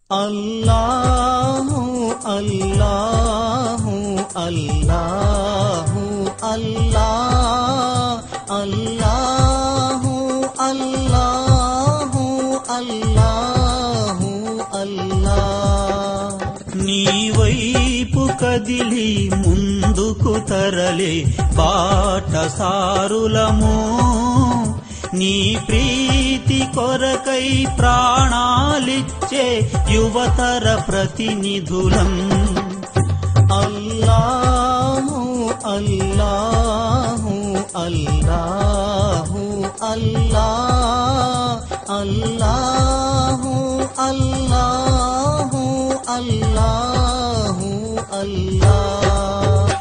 అల్లాహు అల్లాహు అల్లాహు అల్లాహ్ అల్లాహు అల్లాహు అల్లాహు అల్లాహ్. నీ వైపు కదిలి ముందుకు తరలే బాటసారులము, నీ ప్రీతి కొరకై ప్రాణాలిచ్చే యువతర ప్రతినిధులం. అల్లాహు అల్లాహు అల్లాహు అల్లాహ్ అల్లాహు అల్లాహు అల్లాహు అల్లాహ్.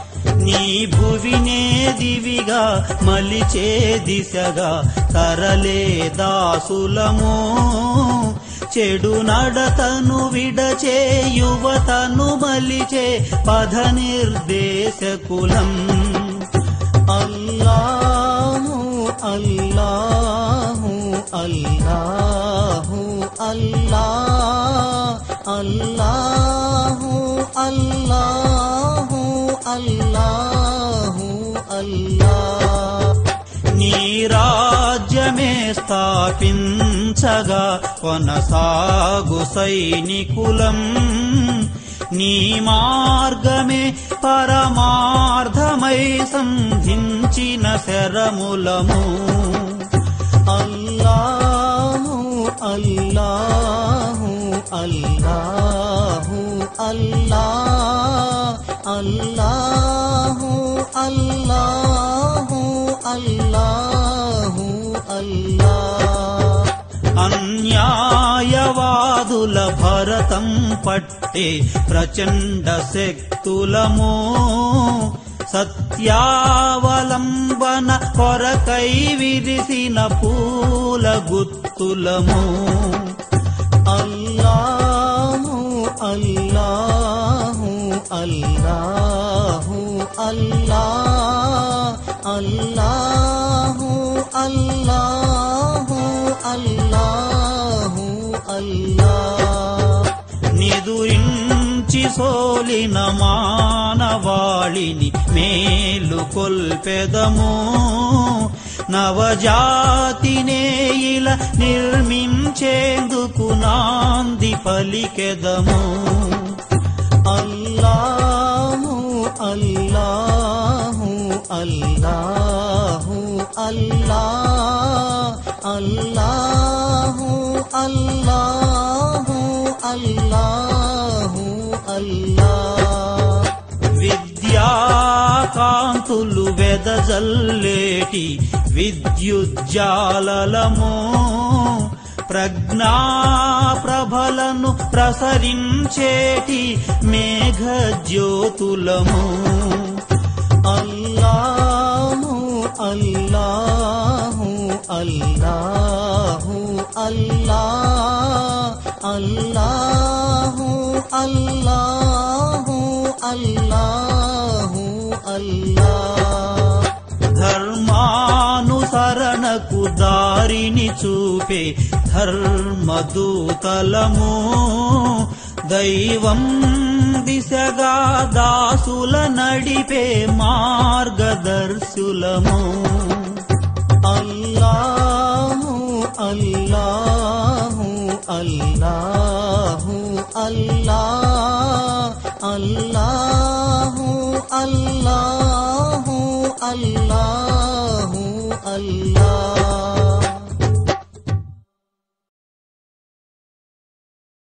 నీ భువినే దివిగా మలిచే దిశగా తరలే దాసులము, చెడు నడతను విడచే యువతను మలిచే పథ నిర్దేశకులం. అల్లాహు అల్లాహు అల్లాహు అల్లాహ్ అల్లాహు అల్లాహు అల్లాహు అల్లాహ్. నీ రాజ్యమే స్థాపించగా కొనసాగు సైనికులం, నీ మార్గమే పరమార్థమై సంధించిన శరములము. అల్లాహు అల్లాహు అల్లాహు అల్లాహ్ అల్లాహు అల్లాహు అల్లాహు అల్లాహ్. అన్యాయవాదుల భరతం పట్టే ప్రచండ శక్తులము, సత్యావలంబన కొరకై విరిసిన పూల గుత్తులము. అల్లాహు అల్లాహు అల్లాహు అల్లాహ్ అల్లాహు అల్లాహు అల్లాహు అల్లాహ్. నిదురించి సోలిన మానవాళిని మేలు కొల్పెదము, నవజాతినే ఇలా నిర్మించేందుకు నాంది పలికెదము. అల్లాహు అల్లాహు అల్లాహు అల్లాహ్ అల్లాహు అల్లాహు అల్లాహు అల్లాహ్. విద్యాకాంతులు వెదజల్లేటి విద్యుజ్జాలలము, ప్రజ్ఞాప్రభలను ప్రసరించేటి మేఘజ్యోతులము. అల్లాహు అల్లాహు అల్లాహు అల్లాహ్ అల్లాహు అల్లాహు అల్లాహు అల్లాహ్. ధర్మానుసరణకు దారిని చూపే ధర్మదూతలము, దైవం దిశగా దాసుల నడిపే మార్గదర్శులము. అల్లాహు అల్లాహు అల్లాహు అల్లాహ్ అల్లాహు అల్లాహు అల్లాహు